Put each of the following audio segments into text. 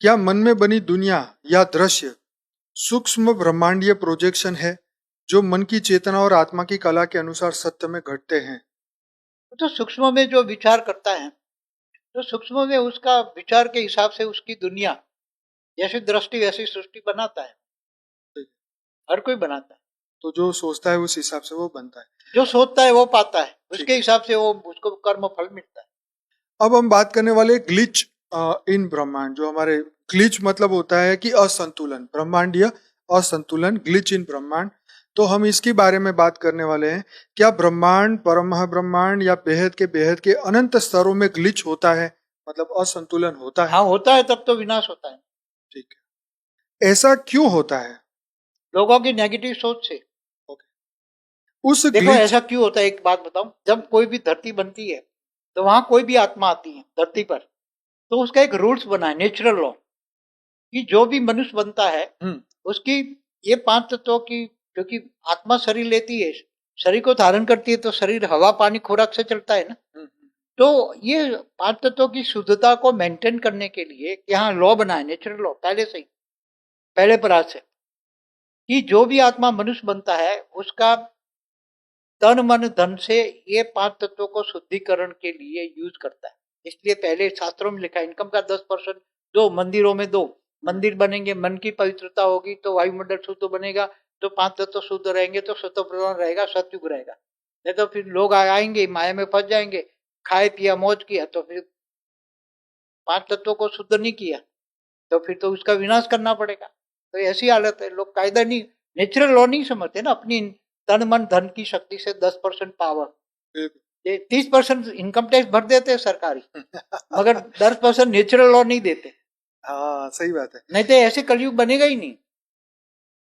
क्या मन में बनी दुनिया या दृश्य सूक्ष्म ब्रह्मांडीय प्रोजेक्शन है जो मन की चेतना और आत्मा की कला के अनुसार सत्य में घटते हैं? तो सूक्ष्म में जो विचार करता है, तो सूक्ष्म में उसका विचार के हिसाब से उसकी दुनिया जैसी दृष्टि वैसी सृष्टि बनाता है। हर कोई बनाता है। तो जो सोचता है उस हिसाब से वो बनता है। जो सोचता है वो पाता है, ठीक उसके है। हिसाब से वो उसको कर्म फल मिलता है। अब हम बात करने वाले ग्लिच इन ब्रह्मांड। जो हमारे ग्लिच मतलब होता है कि असंतुलन, ब्रह्मांडीय असंतुलन, ग्लिच इन ब्रह्मांड। तो हम इसके बारे में बात करने वाले हैं। क्या ब्रह्मांड, परमब्रह्मांड या बेहद के अनंत स्तरों में ग्लिच होता है, मतलब असंतुलन होता है? हाँ, होता है, तब तो विनाश होता है। ठीक है। ऐसा क्यों होता है? लोगों की नेगेटिव सोच से। ओके। उस देखो ग्लिच ऐसा क्यों होता है, एक बात बताऊं, जब कोई भी धरती बनती है तो वहां कोई भी आत्मा आती है धरती पर, तो उसका एक रूल्स बना है, नेचुरल लॉ, कि जो भी मनुष्य बनता है उसकी ये 5 तत्वों की, क्योंकि आत्मा शरीर लेती है, शरीर को धारण करती है, तो शरीर हवा पानी खुराक से चलता है ना। तो ये 5 तत्वों की शुद्धता को मेंटेन करने के लिए यहाँ लॉ बना है, नेचुरल लॉ, पहले से ही, पहले परात से, कि जो भी आत्मा मनुष्य बनता है उसका तन मन धन से ये 5 तत्वों को शुद्धिकरण के लिए यूज करता है। इसलिए पहले शास्त्रों में लिखा है, इनकम का 10% दो, मंदिरों में दो। मंदिर बनेंगे, मन की पवित्रता होगी तो वायुमंडल शुद्ध बनेगा, तो 5 तत्व शुद्ध रहेंगे तो सत्व प्रधान रहेगा, सतयुग रहेगा। नहीं तो फिर लोग आएंगे, माया में फंस जाएंगे, खाए पिया मौज किया, तो फिर 5 तत्वों को शुद्ध नहीं किया तो फिर तो उसका विनाश करना पड़ेगा। तो ऐसी हालत है, लोग कायदा नहीं, नेचुरल लॉ नहीं समझते ना, अपनी तन मन धन की शक्ति से 10% पावर, 30% इनकम टैक्स भर देते हैं सरकारी, मगर 10% नेचुरल लॉ नहीं देते। हाँ, सही बात है। नहीं तो ऐसे कलयुग बनेगा ही नहीं,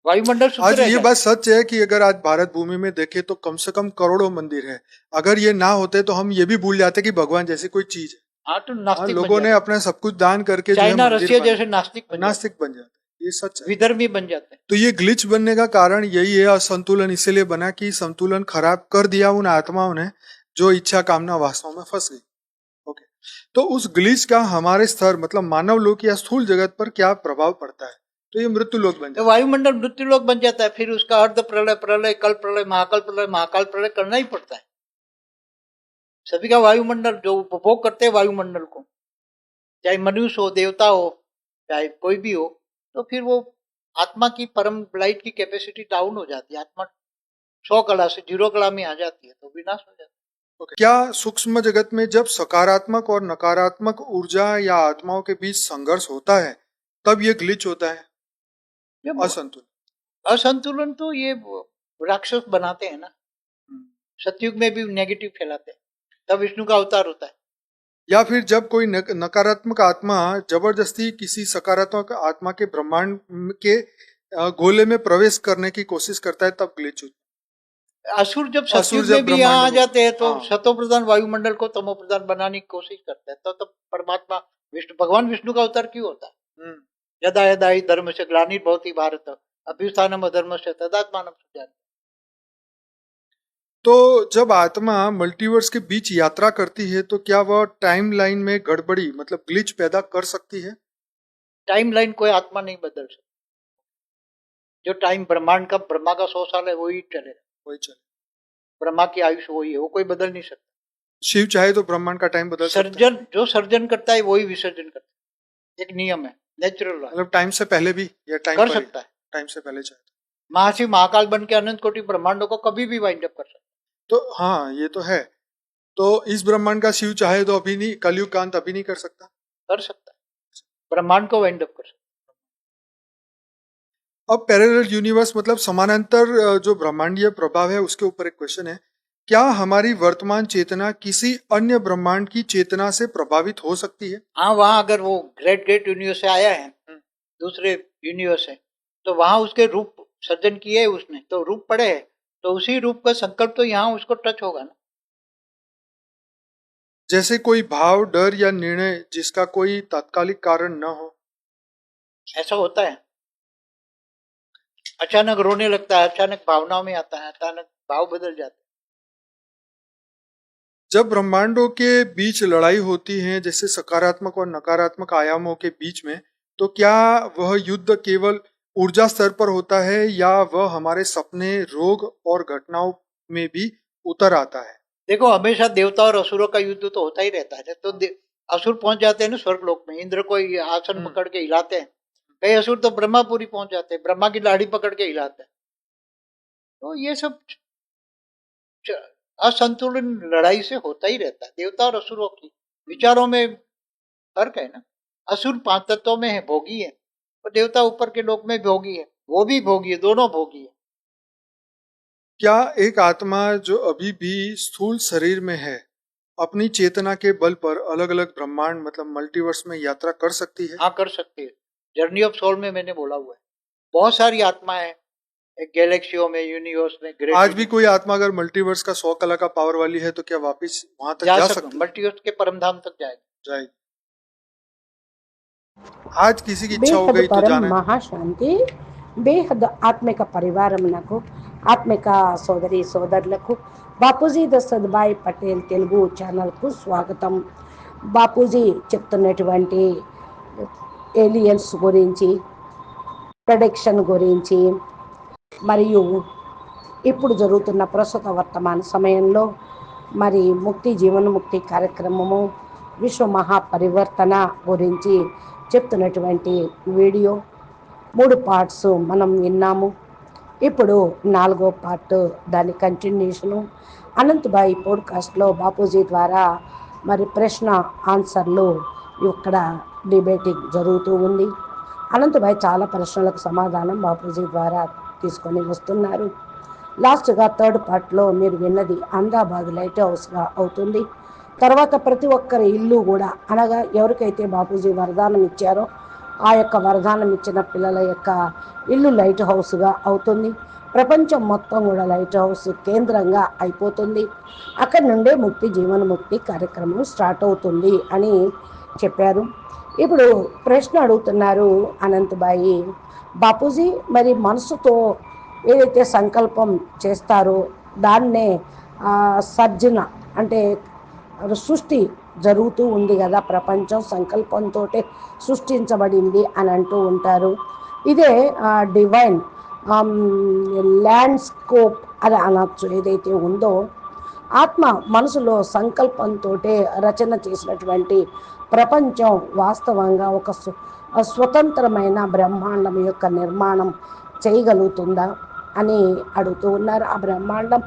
वायुमंडल शुद्ध आज रह ये जाए। बात सच है कि अगर आज भारत भूमि में देखें तो कम से कम करोड़ों मंदिर है। अगर ये ना होते तो हम ये भी भूल जाते कि भगवान जैसी कोई चीज है। हाँ, तो हाँ, नास्तिक बन लोगों ने जाते, अपना सब कुछ दान करके जो है चाइना मंदिर रशिया बना, जैसे नास्तिक बन जाते, नास्तिक बन जाते हैं। ये सच है। विधर्मी बन जाते हैं। तो ये ग्लिच बनने का कारण यही है, असंतुलन इसीलिए बना कि संतुलन खराब कर दिया उन आत्माओं ने जो इच्छा कामना वासनाओं में फंस गई। ओके। तो उस ग्लिच का हमारे स्तर, मतलब मानव लोक या स्थूल जगत पर क्या प्रभाव पड़ता है? तो ये मृत्यु लोक बन तो जाता है। वायुमंडल मृत्यु लोक बन जाता है, फिर उसका अर्ध प्रलय, प्रलय, कल प्रलय, महाकाल प्रलय करना ही पड़ता है। सभी का वायुमंडल जो उपभोग करते हैं वायुमंडल को, चाहे मनुष्य हो, देवता हो, चाहे कोई भी हो, तो फिर वो आत्मा की परम लाइट की कैपेसिटी डाउन हो जाती है, आत्मा 100 कला से 0 कला में आ जाती है, तो विनाश हो जाता ओके। क्या सूक्ष्म जगत में जब सकारात्मक और नकारात्मक ऊर्जा या आत्माओं के बीच संघर्ष होता है तब ये ग्लिच होता है, है। असंतुलन? असंतुलन तो ये राक्षस बनाते हैं ना, सतयुग में भी नेगेटिव फैलाते हैं, तब विष्णु का अवतार होता है। या फिर जब कोई नकारात्मक आत्मा जबरदस्ती किसी सकारात्मक आत्मा के ब्रह्मांड के गोले में प्रवेश करने की कोशिश करता है तब ग्लिच होता असुर जब है। असुर सतयुग जब में भी यहाँ ब्रह्मांड आ में, जाते हैं तो हाँ, सतो प्रधान वायुमंडल को तमो प्रधान बनाने की कोशिश करते हैं, तो परमात्मा विष्णु, भगवान विष्णु का अवतार क्यों होता है? यदा यदा ही धर्म से ग्लानिर्भवति भारत अभ्युत्थानम् अधर्मस्य तदात्मानं सृजामि। तो जब आत्मा मल्टीवर्स के बीच यात्रा करती है तो क्या वह टाइम लाइन में गड़बड़ी, मतलब ग्लिच पैदा कर सकती है? टाइम लाइन कोई आत्मा नहीं बदल सकती। जो टाइम ब्रह्मांड का, ब्रह्मा का 100 साल है वही चलेगा, वही चले। ब्रह्मा की आयुष वही है, वो कोई बदल नहीं सकता। शिव चाहे तो ब्रह्मांड का टाइम बदल सकता है। सर्जन जो सर्जन करता है वही विसर्जन करता है, एक नियम है, नेचुरल लॉ मतलब टाइम से पहले भी या टाइम कर पर ही? सकता है। टाइम से पहले चाहे महाशिव महाकाल बन के अनंत कोटि ब्रह्मांडों को कभी भी वाइंड अप कर सकता तो हाँ, ये तो है। तो इस ब्रह्मांड का शिव चाहे तो अभी नहीं, कलयुग का अंत अभी नहीं कर सकता? है, कर सकता है, ब्रह्मांड को वाइंड अप कर सकता अब पैरेलल यूनिवर्स मतलब समानांतर जो ब्रह्मांडीय प्रभाव है उसके ऊपर एक क्वेश्चन है। क्या हमारी वर्तमान चेतना किसी अन्य ब्रह्मांड की चेतना से प्रभावित हो सकती है? है। हाँ, वहां अगर वो ग्रेट ग्रेट यूनिवर्स से आया है, दूसरे यूनिवर्स है, तो वहां उसके रूप सर्जन किए है उसने, तो रूप पड़े है, तो उसी रूप का संकल्प तो यहाँ उसको टच होगा ना। जैसे कोई भाव, डर या निर्णय जिसका कोई तात्कालिक कारण न हो? ऐसा होता है, अचानक रोने लगता है, अचानक भावनाओं में आता है, अचानक भाव बदल जाते हैं। जब ब्रह्मांडों के बीच लड़ाई होती है, जैसे सकारात्मक और नकारात्मक आयामों के बीच में, तो क्या वह युद्ध केवल ऊर्जा स्तर पर होता है या वह हमारे सपने, रोग और घटनाओं में भी उतर आता है? देखो, हमेशा देवता और असुरों का युद्ध तो होता ही रहता है। तो असुर पहुंच जाते हैं ना स्वर्गलोक में, इंद्र को ये आसन पकड़ के हिलाते हैं। कई असुर तो ब्रह्मापुरी पहुंच जाते हैं, ब्रह्मा की लाड़ी पकड़ के हिलाते हैं। तो ये सब असंतुलन लड़ाई से होता ही रहता है। देवता और असुरों की विचारों में फर्क है ना। असुर 5 तत्वों में है, भोगी है, और देवता ऊपर के लोक में भोगी है। वो भी भोगी है, दोनों भोगी है। क्या एक आत्मा जो अभी भी स्थूल शरीर में है अपनी चेतना के बल पर अलग अलग ब्रह्मांड मतलब मल्टीवर्स में यात्रा कर सकती है? हाँ, कर सकती है। जर्नी ऑफ सोल में मैंने बोला हुआ है, बहुत सारी आत्माएं गैलेक्सियों में, यूनिवर्स में, आज भी कोई आत्मा अगर मल्टीवर्स का 100 कला का पावर वाली है तो क्या वापस वहां तक जा सकती है? मल्टीवर्स के परमधाम तक जाएगी। आज किसी की इच्छा हो బేహద్ गई तो పరం जाना है। మహాశాంతి బేహద్ ఆత్మిక పరివారమునకు ఆత్మిక సోదరి సోదరులకు బాపూజీ దశరథ్ పటేల్ తెలుగు ఛానల్కు స్వాగతం. బాపూజీ చెప్తున్నటువంటి ఏలియన్స్ గురించి, ప్రొడక్షన్ గురించి, మరియు ఇప్పుడు జరుగుతున్న ప్రస్తుత వర్తమాన సమయంలో మరి ముక్తి జీవన్ముక్తి కార్యక్రమము, విశ్వ మహాపరివర్తన గురించి చెప్తున్నటువంటి వీడియో 3 పార్ట్స్ మనం విన్నాము. ఇప్పుడు 4వ పార్ట్, దాని కంటిన్యూషను అనంతభాయ్ పోడ్కాస్ట్లో బాపూజీ ద్వారా మరి ప్రశ్న ఆన్సర్లు ఇక్కడ డిబేటింగ్ జరుగుతూ ఉంది. అనంతభాయ్ చాలా ప్రశ్నలకు సమాధానం బాపూజీ ద్వారా తీసుకొని వస్తున్నారు. లాస్ట్గా 3rd పార్ట్లో మీరు విన్నది అహ్మదాబాద్ లైట్ హౌస్గా అవుతుంది. తర్వాత ప్రతి ఒక్కరి ఇల్లు కూడా, అనగా ఎవరికైతే బాపూజీ వరదానం ఇచ్చారో ఆ యొక్క వరదానం ఇచ్చిన పిల్లల యొక్క ఇల్లు లైట్ హౌస్గా అవుతుంది. ప్రపంచం మొత్తం కూడా లైట్ హౌస్ కేంద్రంగా అయిపోతుంది. అక్కడి నుండే ముక్తి జీవన్ముక్తి కార్యక్రమం స్టార్ట్ అవుతుంది అని చెప్పారు. ఇప్పుడు ప్రశ్న అడుగుతున్నారు అనంతబాయి, బాపూజీ మరి మనసుతో ఏదైతే సంకల్పం చేస్తారో దాన్నే సర్జన అంటే సృష్టి జరుగుతూ ఉంది కదా, ప్రపంచం సంకల్పంతో సృష్టించబడింది అని అంటూ ఉంటారు. ఇదే డివైన్ ల్యాండ్స్కోప్ అని అనొచ్చు. ఏదైతే ఉందో ఆత్మ మనసులో సంకల్పంతో రచన చేసినటువంటి ప్రపంచం వాస్తవంగా ఒక స్వతంత్రమైన బ్రహ్మాండం యొక్క నిర్మాణం చేయగలుగుతుందా అని అడుగుతూ ఉన్నారు. ఆ బ్రహ్మాండం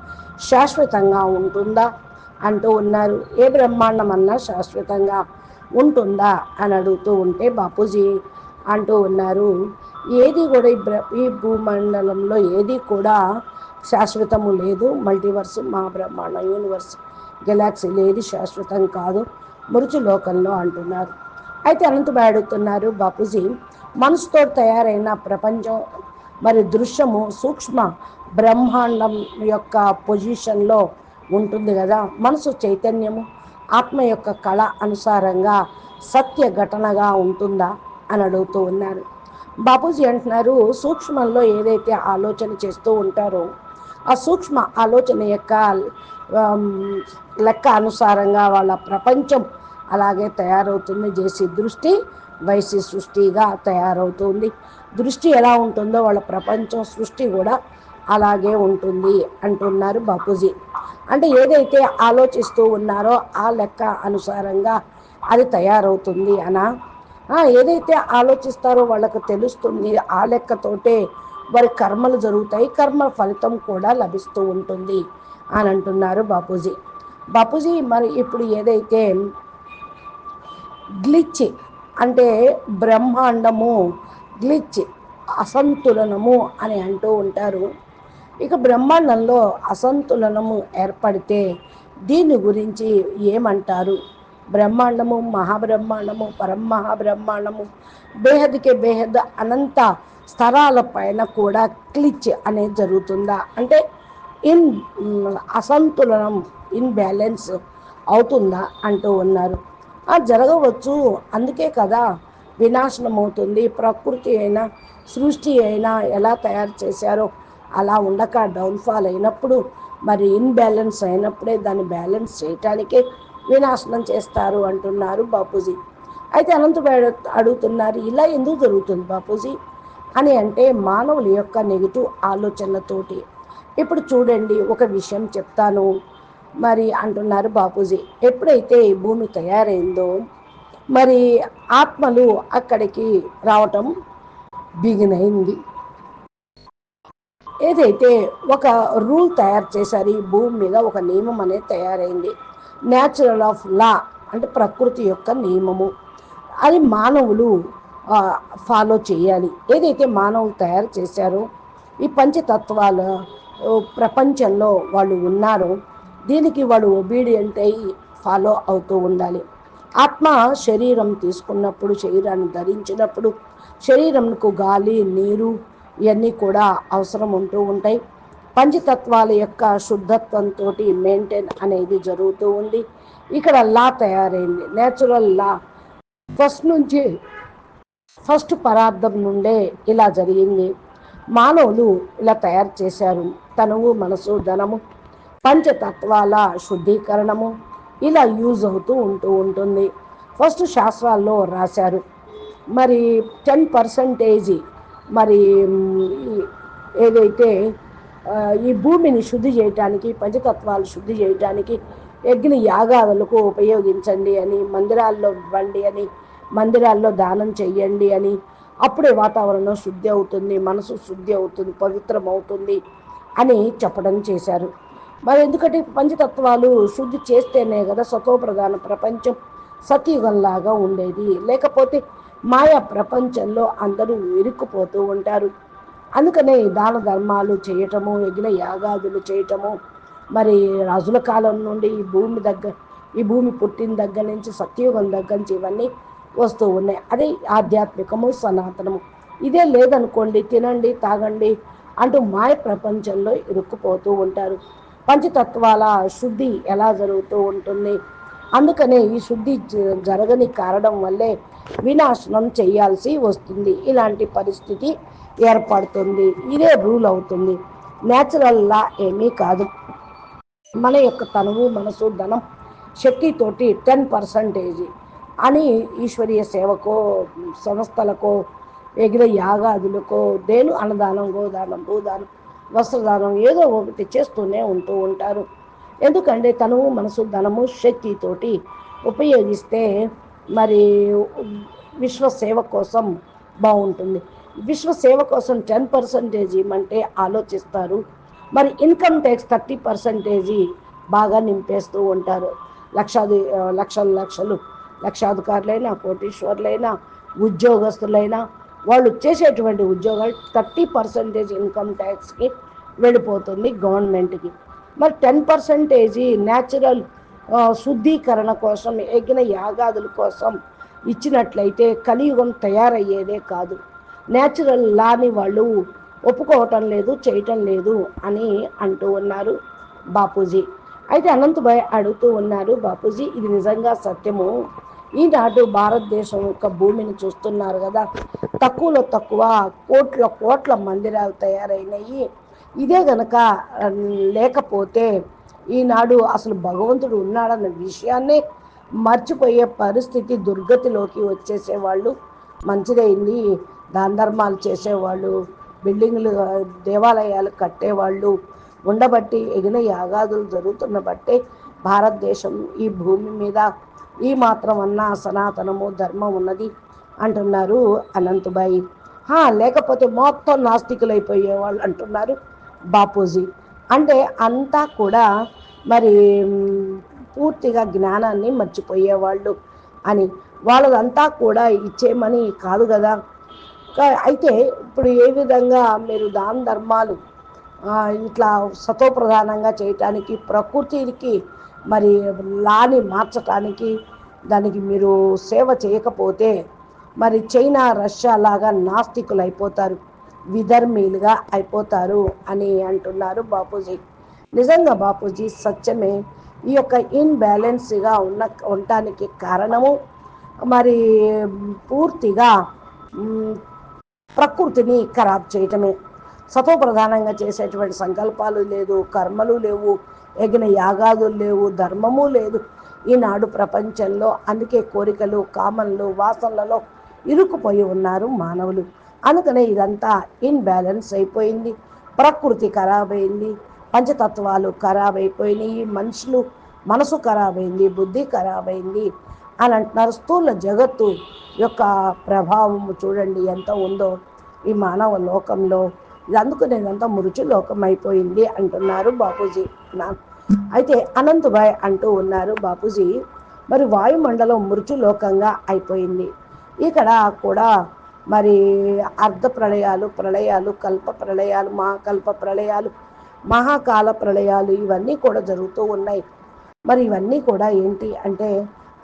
శాశ్వతంగా ఉంటుందా అంటూ ఉన్నారు. ఏ బ్రహ్మాండం అన్నా శాశ్వతంగా ఉంటుందా అని అడుగుతూ ఉంటే బాపూజీ అంటూ ఉన్నారు, ఏది కూడా ఈ భూమండలంలో ఏది కూడా శాశ్వతము లేదు. మల్టీవర్స్, మహాబ్రహ్మాండం, యూనివర్స్, గెలాక్సీలు ఏది శాశ్వతం కాదు మృత్యులోకంలో అంటున్నారు. అయితే అనంతబాయ్ అడుగుతున్నారు, బాపూజీ మనసుతో తయారైన ప్రపంచం మరి దృశ్యము సూక్ష్మ బ్రహ్మాండం యొక్క పొజిషన్లో ఉంటుంది కదా, మనసు చైతన్యము ఆత్మ యొక్క కళ అనుసారంగా సత్య ఘటనగా ఉంటుందా అని అడుగుతూ ఉన్నారు. బాపూజీ అంటున్నారు, సూక్ష్మంలో ఏదైతే ఆలోచన చేస్తూ ఉంటారో ఆ సూక్ష్మ ఆలోచన యొక్క లెక్క అనుసారంగా వాళ్ళ ప్రపంచం అలాగే తయారవుతుంది. చేసి దృష్టి వైసి సృష్టిగా తయారవుతుంది. దృష్టి ఎలా ఉంటుందో వాళ్ళ ప్రపంచం సృష్టి కూడా అలాగే ఉంటుంది అంటున్నారు బాపూజీ. అంటే ఏదైతే ఆలోచిస్తూ ఉన్నారో ఆ లెక్క అనుసారంగా అది తయారవుతుంది అనా, ఏదైతే ఆలోచిస్తారో వాళ్ళకు తెలుస్తుంది, ఆ లెక్కతోటే వారి కర్మలు జరుగుతాయి, కర్మ ఫలితం కూడా లభిస్తూ ఉంటుంది అని అంటున్నారు బాపూజీ. బాపూజీ మరి ఇప్పుడు ఏదైతే గ్లిచ్ అంటే బ్రహ్మాండము గ్లిచ్ అసంతులనము అని అంటూ ఉంటారు. ఇక బ్రహ్మాండంలో అసంతులనము ఏర్పడితే దీని గురించి ఏమంటారు? బ్రహ్మాండము, మహాబ్రహ్మాండము, పరమహాబ్రహ్మాండము, బేహద్కే బేహద్ అనంత స్థరాల పైన కూడా క్లిచ్ అనేది జరుగుతుందా అంటే అసంతులనం, ఇన్బ్యాలెన్స్ అవుతుందా అంటూ ఉన్నారు. జరగవచ్చు, అందుకే కదా వినాశనం అవుతుంది. ప్రకృతి అయినా సృష్టి అయినా ఎలా తయారు చేశారో అలా ఉండక డౌన్ఫాల్ అయినప్పుడు మరి ఇన్బ్యాలెన్స్ అయినప్పుడే దాన్ని బ్యాలెన్స్ చేయటానికే వినాశనం చేస్తారు అంటున్నారు బాపూజీ. అయితే అనంతబాయ్ అడుగుతున్నారు, ఇలా ఎందుకు జరుగుతుంది బాపూజీ అని అంటే మానవుల యొక్క నెగిటివ్ ఆలోచనలతోటి. ఇప్పుడు చూడండి, ఒక విషయం చెప్తాను మరి అంటున్నారు బాపూజీ. ఎప్పుడైతే ఈ భూమి తయారైందో మరి ఆత్మలు అక్కడికి రావటం బిగినైంది. ఏదైతే ఒక రూల్ తయారు చేశారు ఈ భూమి మీద, ఒక నియమం అనేది తయారైంది. న్యాచురల్ ఆఫ్ లా అంటే ప్రకృతి యొక్క నియమము, అది మానవులు ఫాలో చేయాలి. ఏదైతే మానవులు తయారు చేశారో ఈ పంచతత్వాల ప్రపంచంలో వాళ్ళు ఉన్నారో దీనికి వాళ్ళు ఒబీడియంట్ అయ్యి ఫాలో అవుతూ ఉండాలి. ఆత్మ శరీరం తీసుకున్నప్పుడు, శరీరాన్ని ధరించినప్పుడు శరీరంకు గాలి, నీరు ఇవన్నీ కూడా అవసరం ఉంటూ ఉంటాయి. పంచతత్వాల యొక్క శుద్ధత్వంతో మెయింటైన్ అనేది జరుగుతూ ఉంది. ఇక్కడ లా తయారైంది, నేచురల్ లా. ఫస్ట్ పరార్థం నుండే ఇలా జరిగింది. మానవులు ఇలా తయారు చేశారు. తనువు, మనసు, ధనము, పంచతత్వాల శుద్ధీకరణము ఇలా యూజ్ అవుతూ ఉంటుంది. ఫస్ట్ శాస్త్రాల్లో రాశారు మరి 10% మరి ఏదైతే ఈ భూమిని శుద్ధి చేయటానికి, పంచతత్వాలు శుద్ధి చేయటానికి యజ్ఞ యాగాదులకు ఉపయోగించండి అని, మందిరాల్లో ఇవ్వండి అని, మందిరాల్లో దానం చెయ్యండి అని, అప్పుడే వాతావరణం శుద్ధి అవుతుంది, మనసు శుద్ధి అవుతుంది, పవిత్రం అవుతుంది అని చెప్పడం చేశారు. మరి ఎందుకంటే పంచతత్వాలు శుద్ధి చేస్తేనే కదా సతోప్రధాన ప్రపంచం సతయుగంలాగా ఉండేది. లేకపోతే మాయా ప్రపంచంలో అందరూ ఇరుక్కుపోతూ ఉంటారు. అందుకనే దాన ధర్మాలు చేయటము, యజ్ఞ యాగాదులు చేయటము, మరి రాజుల కాలం నుండి ఈ భూమి పుట్టిన దగ్గర నుంచి, సత్యయుగం దగ్గర నుంచి ఇవన్నీ వస్తూ ఉన్నాయి. అదే ఆధ్యాత్మికము, సనాతనము. ఇదే లేదనుకోండి, తినండి తాగండి అంటూ మాయ ప్రపంచంలో ఇరుక్కుపోతూ ఉంటారు. పంచతత్వాల శుద్ధి ఎలా జరుగుతూ ఉంటుంది? అందుకనే ఈ శుద్ధి జరగని కారణం వల్లే వినాశనం చేయాల్సి వస్తుంది. ఇలాంటి పరిస్థితి ఏర్పడుతుంది. ఇదే రూల్ అవుతుంది. న్యాచురల్ లా ఏమీ కాదు. మన యొక్క తనువు, మనసు, ధనం, శక్తితోటి 10% అని ఈశ్వరీయ సేవకో, సంస్థలకో, యజ్ఞ యాగాదులకో, అన్నదానం, గోదానం, భూదానం, వస్త్రదానం ఏదో ఒకటి చేస్తూనే ఉంటారు. ఎందుకంటే తనువు, మనసు, ధనము, శక్తితోటి ఉపయోగిస్తే మరి విశ్వసేవ కోసం బాగుంటుంది. విశ్వసేవ కోసం 10% ఇవ్వమంటే ఆలోచిస్తారు. మరి ఇన్కమ్ ట్యాక్స్ 30% బాగా నింపేస్తూ ఉంటారు. లక్షలు లక్షాధికారులైనా, కోటీశ్వర్లైనా, ఉద్యోగస్తులైనా వాళ్ళు చేసేటువంటి ఉద్యోగాలు 30% ఇన్కమ్ ట్యాక్స్కి వెళ్ళిపోతుంది గవర్నమెంట్కి. మరి 10% న్యాచురల్ శుద్ధీకరణ కోసం, యజ్ఞ యాగాదుల కోసం ఇచ్చినట్లయితే కలియుగం తయారయ్యేదే కాదు. న్యాచురల్ లాని వాళ్ళు ఒప్పుకోవటం లేదు, చేయటం లేదు అని అంటూ ఉన్నారు బాపూజీ. అయితే అనంతభాయ్ అడుగుతూ ఉన్నారు, బాపూజీ ఇది నిజంగా సత్యము? ఈనాడు భారతదేశం యొక్క భూమిని చూస్తున్నారు కదా, తక్కువలో తక్కువ కోట్ల మందిరాలు తయారైనాయి. ఇదే గనక లేకపోతే ఈనాడు అసలు భగవంతుడు ఉన్నాడన్న విషయాన్నే మర్చిపోయే పరిస్థితి, దుర్గతిలోకి వచ్చేసేవాళ్ళు. మంచిదైంది దాన ధర్మాలు చేసేవాళ్ళు, బిల్డింగ్లు, దేవాలయాలు కట్టేవాళ్ళు ఉండబట్టి, యజ్ఞ యాగాదులు జరుగుతున్న బట్టే భారతదేశం ఈ భూమి మీద ఈ మాత్రం అన్నా సనాతనము, ధర్మం ఉన్నది అంటున్నారు అనంతభాయ్. లేకపోతే మొత్తం నాస్తికులైపోయేవాళ్ళు అంటున్నారు బాపూజీ. అంటే అంతా కూడా మరి పూర్తిగా జ్ఞానాన్ని మర్చిపోయేవాళ్ళు అని. వాళ్ళదంతా కూడా ఇచ్చేమని కాదు కదా. అయితే ఇప్పుడు ఏ విధంగా మీరు దాన ధర్మాలు ఇట్లా సతోప్రధానంగా చేయటానికి, ప్రకృతికి మరి లాని మార్చటానికి, దానికి మీరు సేవ చేయకపోతే మరి చైనా, రష్యా లాగా నాస్తికులు అయిపోతారు, విధర్మీలుగా అయిపోతారు అని అంటున్నారు బాపూజీ. నిజంగా బాపూజీ సత్యమే. ఈ యొక్క ఇన్బ్యాలెన్స్గా ఉండటానికి కారణము మరి పూర్తిగా ప్రకృతిని ఖరాబ్ చేయటమే. సతోప్రధానంగా చేసేటువంటి సంకల్పాలు లేదు, కర్మలు లేవు, యజ్ఞ యాగాదులు లేవు, ధర్మము లేదు. ఈనాడు ప్రపంచంలో. అందుకే కోరికలు, కామన్లు, వాసనలలో ఇరుక్కుపోయి ఉన్నారు మానవులు. అందుకనే ఇదంతా ఇన్బ్యాలెన్స్ అయిపోయింది. ప్రకృతి ఖరాబైంది, పంచతత్వాలు ఖరాబైపోయినాయి, మనుషులు మనసు ఖరాబైంది, బుద్ధి ఖరాబైంది అని అంటున్నారు. స్థూల జగత్తు యొక్క ప్రభావం చూడండి ఎంత ఉందో ఈ మానవ లోకంలో. ఇది అందుకనే ఇదంతా మృత్యులోకం అయిపోయింది అంటున్నారు బాపూజీ. అయితే అనంతభాయ్ అంటూ ఉన్నారు బాపూజీ, మరి వాయుమండలం మృత్యులోకంగా అయిపోయింది. ఇక్కడ కూడా మరి అర్ధ ప్రళయాలు, ప్రళయాలు, కల్ప ప్రళయాలు, మహాకల్ప ప్రళయాలు, మహాకాల ప్రళయాలు ఇవన్నీ కూడా జరుగుతూ ఉన్నాయి. మరి ఇవన్నీ కూడా ఏంటి అంటే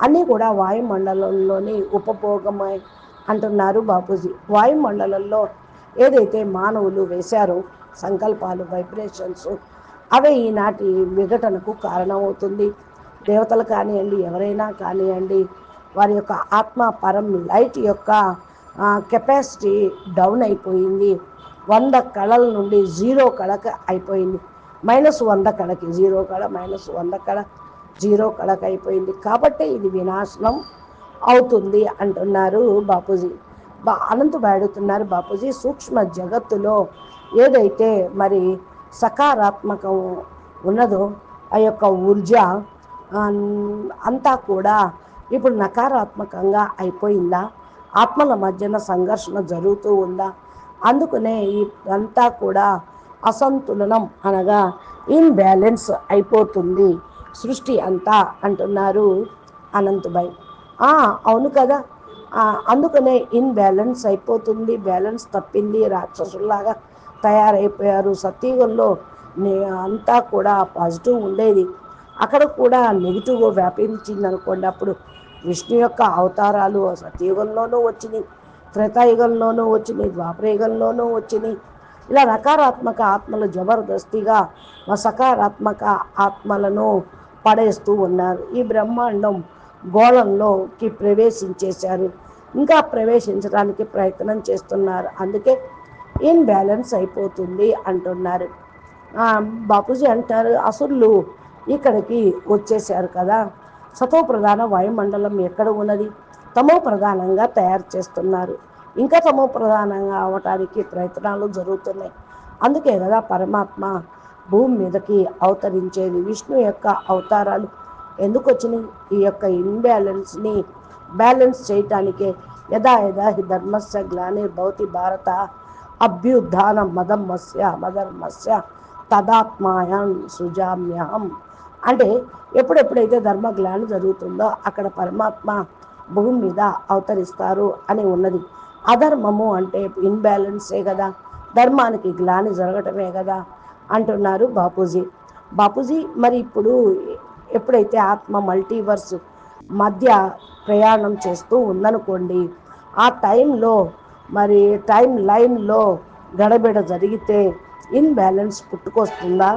అన్నీ కూడా వాయుమండలంలోని ఉపభోగమై అంటున్నారు బాపూజీ. వాయుమండలంలో ఏదైతే మానవులు వేశారో సంకల్పాలు, వైబ్రేషన్స్, అవే ఈనాటి విఘటనకు కారణమవుతుంది. దేవతలు కానివ్వండి, ఎవరైనా కానివ్వండి, వారి యొక్క ఆత్మ పరం లైట్ యొక్క కెపాసిటీ డౌన్ అయిపోయింది. 100 కళల నుండి 0 కళకి అయిపోయింది. -100 కళకి 0 కళ, -100 కళ 0 కళకి అయిపోయింది. కాబట్టి ఇది వినాశనం అవుతుంది అంటున్నారు బాపూజీ. అనంతభాయ్ అడుగుతున్నారు బాపూజీ, సూక్ష్మ జగత్తులో ఏదైతే మరి సకారాత్మకం ఉన్నదో ఆ యొక్క ఊర్జ అంతా కూడా ఇప్పుడు నకారాత్మకంగా అయిపోయిందా? ఆత్మల మధ్యన సంఘర్షణ జరుగుతూ ఉందా? అందుకనే ఇదంతా కూడా అసంతులనం అనగా ఇన్బ్యాలెన్స్ అయిపోతుంది సృష్టి అంతా అంటున్నారు అనంతభాయ్. అవును కదా, అందుకనే ఇన్బ్యాలెన్స్ అయిపోతుంది, బ్యాలెన్స్ తప్పింది, రాక్షసుల్లాగా తయారైపోయారు. సత్యుగంలో అంతా కూడా పాజిటివ్ ఉండేది, అక్కడ కూడా నెగిటివ్ వ్యాపించింది అనుకోండి. అప్పుడు విష్ణు యొక్క అవతారాలు సత్యయుగంలోనూ వచ్చినాయి, త్రేతాయుగంలోనూ వచ్చినాయి, ద్వాపరయుగంలోనూ వచ్చినాయి. ఇలా నకారాత్మక ఆత్మలు జబర్దస్తిగా సకారాత్మక ఆత్మలను పడేస్తూ ఉన్నారు. ఈ బ్రహ్మాండం గోళంలోకి ప్రవేశించేశారు, ఇంకా ప్రవేశించడానికి ప్రయత్నం చేస్తున్నారు. అందుకే ఇన్బ్యాలెన్స్ అయిపోతుంది అంటున్నారు. బాపూజీ అంటారు, అసురులు ఇక్కడికి వచ్చేసారు కదా, సతో ప్రధాన వాయుమండలం ఎక్కడ ఉన్నది? తమో ప్రధానంగా తయారు చేస్తున్నారు. ఇంకా తమో ప్రధానంగా అవటానికి ప్రయత్నాలు జరుగుతున్నాయి. అందుకే కదా పరమాత్మ భూమి మీదకి అవతరించేది. విష్ణు యొక్క అవతారాలు ఎందుకు వచ్చినాయి? ఈ యొక్క ఇన్బ్యాలెన్స్ని బ్యాలెన్స్ చేయటానికే. యదా యదా హి ధర్మస్య గ్లానిర్భవతి భారత అభ్యుత్థాన మధర్మస్య తదాత్మాయం సృజామ్యహం. అంటే ఎప్పుడెప్పుడైతే ధర్మగ్లాని జరుగుతుందో అక్కడ పరమాత్మ భూమి మీద అవతరిస్తారు అని ఉన్నది. అధర్మము అంటే ఇన్బ్యాలెన్సే కదా, ధర్మానికి గ్లాని జరగటమే కదా అంటున్నారు బాపూజీ. మరి ఇప్పుడు ఎప్పుడైతే ఆత్మ మల్టీవర్స్ మధ్య ప్రయాణం చేస్తూ ఉందనుకోండి, ఆ టైంలో మరి టైం లైన్లో గడబిడ జరిగితే ఇన్బ్యాలెన్స్ పుట్టుకొస్తుందా?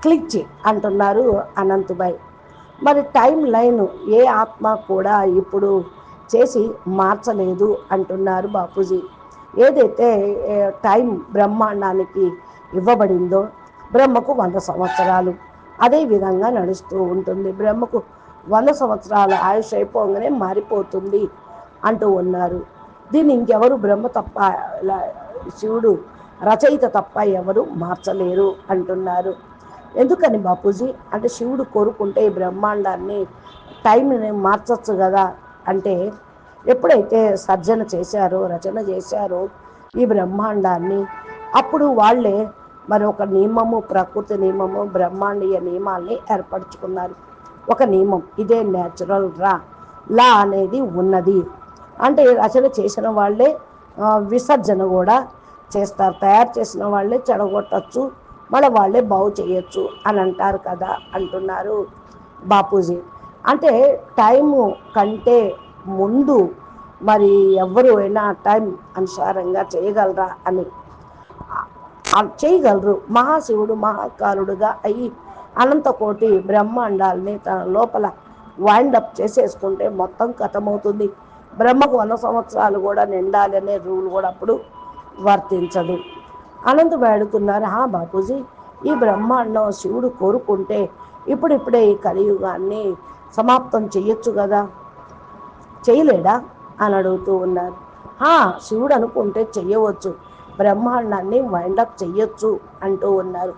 క్లిచ్ అంటున్నారు అనంతభాయ్. మరి టైం లైన్ ఏ ఆత్మ కూడా ఇప్పుడు చేసి మార్చలేదు అంటున్నారు బాపూజీ. ఏదైతే టైం బ్రహ్మాండానికి ఇవ్వబడిందో, బ్రహ్మకు 100 సంవత్సరాలు అదే విధంగా నడుస్తూ ఉంటుంది. బ్రహ్మకు 100 సంవత్సరాల ఆయుష్ అయిపోగానే మారిపోతుంది అంటూ ఉన్నారు. దీన్ని ఇంకెవరు బ్రహ్మ తప్ప, శివుడు రచయిత తప్ప ఎవరు మార్చలేరు అంటున్నారు. ఎందుకని బాపూజీ అంటే శివుడు కోరుకుంటే ఈ బ్రహ్మాండాన్ని టైంని మార్చచ్చు కదా అంటే, ఎప్పుడైతే సర్జన చేశారో, రచన చేశారో ఈ బ్రహ్మాండాన్ని, అప్పుడు వాళ్ళే మరి ఒక నియమము, ప్రకృతి నియమము, బ్రహ్మాండీయ నియమాల్ని ఏర్పరచుకున్నారు. ఒక నియమం, ఇదే న్యాచురల్ లా అనేది ఉన్నది. అంటే రచన చేసిన వాళ్ళే విసర్జన కూడా చేస్తారు, తయారు చేసిన వాళ్ళే చెడగొట్టచ్చు, మళ్ళీ వాళ్ళే బాగు చేయొచ్చు అని అంటారు కదా అంటున్నారు బాపూజీ. అంటే టైము కంటే ముందు మరి ఎవరు అయినా టైం అనుసారంగా చేయగలరా అని చేయగలరు. మహాశివుడు మహాకాలుడుగా అయ్యి అనంతకోటి బ్రహ్మాండాల్ని తన లోపల వైండప్ చేసేసుకుంటే మొత్తం కథమవుతుంది. బ్రహ్మకు 100 సంవత్సరాలు కూడా నిండాలి అనే రూల్ కూడా అప్పుడు వర్తించదు. అనంతభాయ్ అడుగుతున్నారు, బాపూజీ, ఈ బ్రహ్మాండం శివుడు కోరుకుంటే ఇప్పుడిప్పుడే ఈ కలియుగాన్ని సమాప్తం చెయ్యొచ్చు కదా, చేయలేడా అని అడుగుతూ ఉన్నారు. శివుడు అనుకుంటే చెయ్యవచ్చు, బ్రహ్మాండాన్ని వైండప్ చెయ్యొచ్చు అంటూ ఉన్నారు.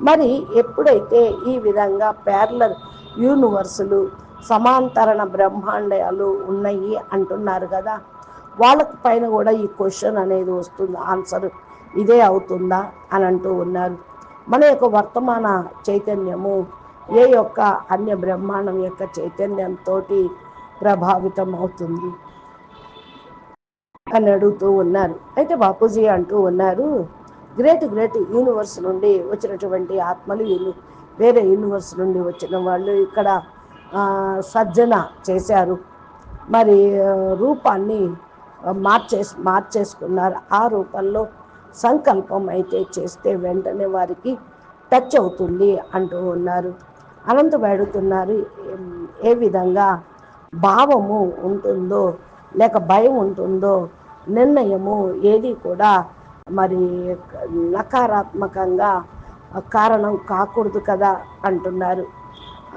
మరి ఎప్పుడైతే ఈ విధంగా ప్యారలల్ యూనివర్సులు, సమాంతరణ బ్రహ్మాండాలు ఉన్నాయి అంటున్నారు కదా, వాళ్ళకి పైన కూడా ఈ క్వశ్చన్ అనేది వస్తుంది, ఆన్సర్ ఇదే అవుతుందా అని అంటూ ఉన్నారు. మన యొక్క వర్తమాన చైతన్యము ఏ యొక్క అన్య బ్రహ్మాండం యొక్క చైతన్యంతో ప్రభావితం అవుతుంది అని అడుగుతూ ఉన్నారు. అయితే బాపూజీ అంటూ ఉన్నారు, గ్రేట్ యూనివర్స్ నుండి వచ్చినటువంటి ఆత్మలు, వేరే యూనివర్స్ నుండి వచ్చిన వాళ్ళు ఇక్కడ సర్జన చేశారు. మరి రూపాన్ని మార్చేసుకున్నారు. ఆ రూపంలో సంకల్పం అయితే చేస్తే వెంటనే వారికి టచ్ అవుతుంది అంటూ ఉన్నారు. అనంతం అడుగుతున్నారు, ఏ విధంగా భావము ఉంటుందో లేక భయం ఉంటుందో, నిర్ణయము ఏది కూడా మరి నకారాత్మకంగా కారణం కాకూడదు కదా అంటున్నారు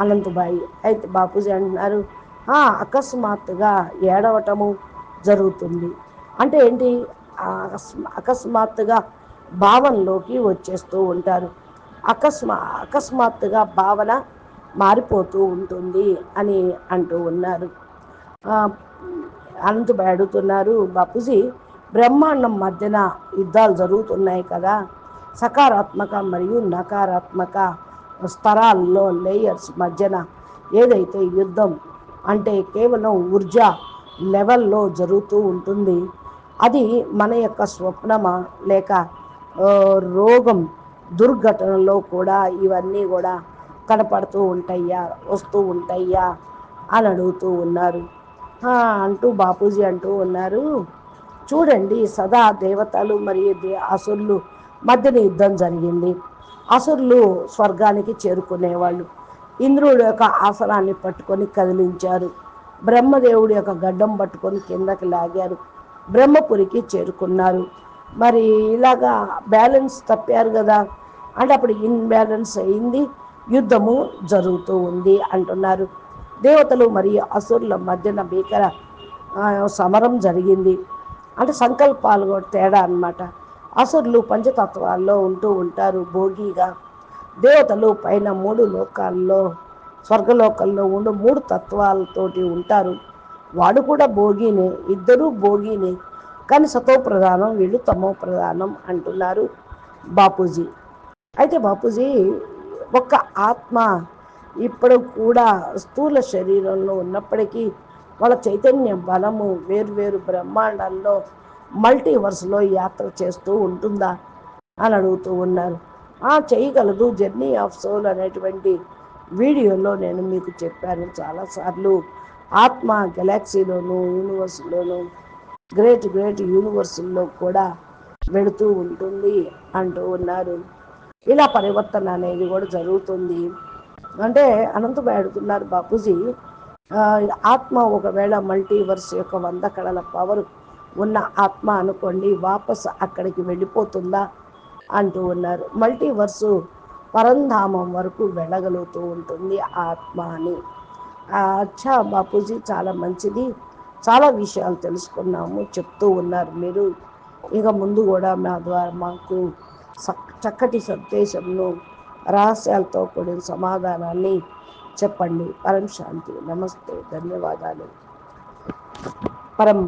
అనంతబాయి. అయితే బాపూజీ అంటున్నారు, అకస్మాత్తుగా ఏడవటము జరుగుతుంది అంటే ఏంటి, అకస్మాత్తుగా భావనలోకి వచ్చేస్తూ ఉంటారు, అకస్మాత్తుగా భావన మారిపోతూ ఉంటుంది అని అంటూ ఉన్నారు. అనంతబాయి అడుగుతున్నారు, బాపూజీ బ్రహ్మాండం మధ్యన యుద్ధాలు జరుగుతున్నాయి కదా, సకారాత్మక మరియు నకారాత్మక స్తరాల్లో లేయర్స్ మధ్యన ఏదైతే యుద్ధం అంటే కేవలం ఊర్జా లెవెల్లో జరుగుతూ ఉంటుంది, అది మన యొక్క స్వప్నమా లేక రోగం దుర్ఘటనలో కూడా ఇవన్నీ కూడా కనపడుతూ ఉంటాయా, వస్తూ ఉంటాయా అని అడుగుతూ ఉన్నారు. అంటూ బాపూజీ అంటూ ఉన్నారు, చూడండి సదా దేవతలు మరియు అసురులు మధ్యన యుద్ధం జరిగింది. అసురులు స్వర్గానికి చేరుకునేవాళ్ళు, ఇంద్రుడి యొక్క ఆసనాన్ని పట్టుకొని కదిలించారు, బ్రహ్మదేవుడి యొక్క గడ్డం పట్టుకొని కిందకి లాగారు, బ్రహ్మపురికి చేరుకున్నారు. మరి ఇలాగా బ్యాలెన్స్ తప్పారు కదా అంటే అప్పుడు ఇన్బ్యాలెన్స్ అయింది, యుద్ధము జరుగుతూ ఉంది అంటున్నారు. దేవతలు మరియు అసురుల మధ్యన భీకర సమరం జరిగింది. అంటే సంకల్పాలు కూడా తేడా అన్నమాట. అసురులు పంచతత్వాల్లో ఉంటూ ఉంటారు భోగిగా, దేవతలు పైన 3 లోకాల్లో స్వర్గలోకంలో 3 తత్వాలతోటి ఉంటారు. వాడు కూడా భోగినే, ఇద్దరూ భోగినే, కానీ సతో ప్రధానం, వీళ్ళు తమో ప్రధానం అంటున్నారు బాపూజీ. అయితే బాపూజీ ఒక్క ఆత్మ ఇప్పుడు కూడా స్థూల శరీరంలో ఉన్నప్పటికీ వాళ్ళ చైతన్య బలము వేరు బ్రహ్మాండాల్లో మల్టీవర్స్లో యాత్ర చేస్తూ ఉంటుందా అని అడుగుతూ ఉన్నారు. చేయగలదు. జర్నీ ఆఫ్ సోల్ అనేటువంటి వీడియోలో నేను మీకు చెప్పాను చాలాసార్లు. ఆత్మ గెలాక్సీలోను యూనివర్స్లోను గ్రేట్ యూనివర్సుల్లో కూడా వెళుతూ ఉంటుంది అంటూ ఉన్నారు. ఇలా పరివర్తన అనేది కూడా జరుగుతుంది అంటే అనంతబాయి అడుగుతున్నారు, బాపూజీ ఆత్మ ఒకవేళ మల్టీవర్స్ యొక్క 100 కళల పవర్ ఉన్న ఆత్మ అనుకోండి, వాపస్ అక్కడికి వెళ్ళిపోతుందా అంటూ ఉన్నారు. మల్టీవర్సు పరంధామం వరకు వెళ్ళగలుగుతూ ఉంటుంది ఆత్మ అని. అచ్చా బాపూజీ, చాలా మంచిది, చాలా విషయాలు తెలుసుకున్నాము చెప్తూ ఉన్నారు మీరు. ఇక ముందు కూడా మా ద్వారా మాకు చక్కటి సందేశంను, రహస్యాలతో కూడిన సమాధానాన్ని చెప్పండి. పరం శాంతి. నమస్తే, ధన్యవాదాలు. పరం